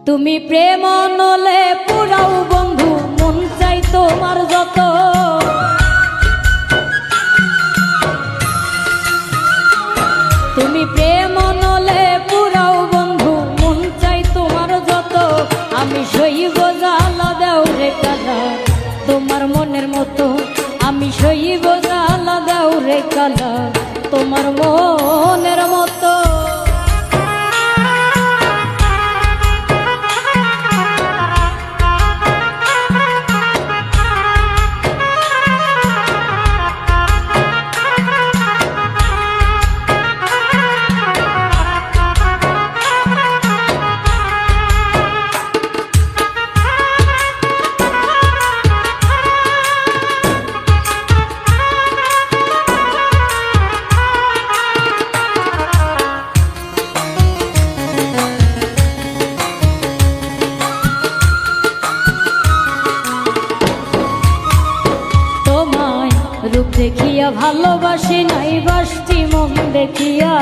তুমি প্রেম নলে পুরাও বন্ধু মন চাই তোমার যত। তুমি প্রেম নলে পুরাও বন্ধু মন চাই তোমার যত। আমি সইব জ্বালা দাও রে কালা তোমার মনের মতো। আমি সইব জ্বালা দাও রে কালা তোমার মনের মতো। রূপ দেখিয়া ভালোবাসি নাই বাসটি মন দেখিয়া।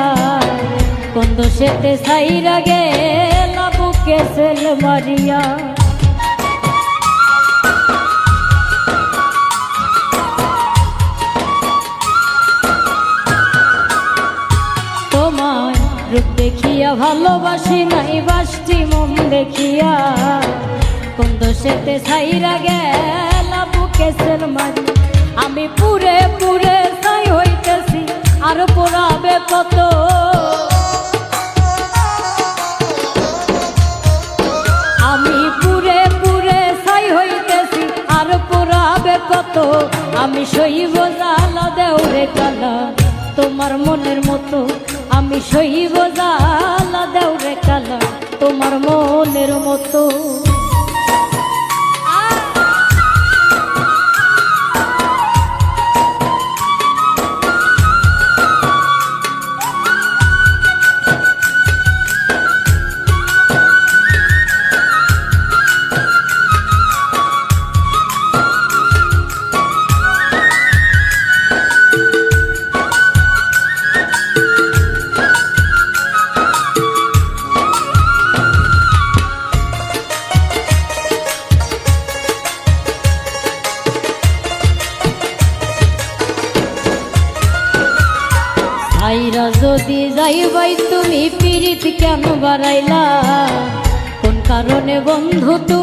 কোন দোষেতে ছাইরা গেলা বুকে সেল মারিয়া। তোমায় রূপ দেখিয়া ভালোবাসি নাই বাসটি মন দেখিয়া। কোন দোষেতে ছাইরা গেলা বুকে সেল মারিয়া। আমি পুরে পুরে ছাই হইতেছি আর পোড়াবে কত। আমি পুরে পুরে ছাই হইতেছি আর পোড়াবে কত। আমি সইব জ্বালা দেও রে কালা তোমার মনের মতো। আমি সইব জ্বালা দেও রে কালা তোমার মনের মতো। আইরা যদি যাইবাই তুমি পিরিত কেন বাড়াইলা? কোন কারণে বন্ধু তুমি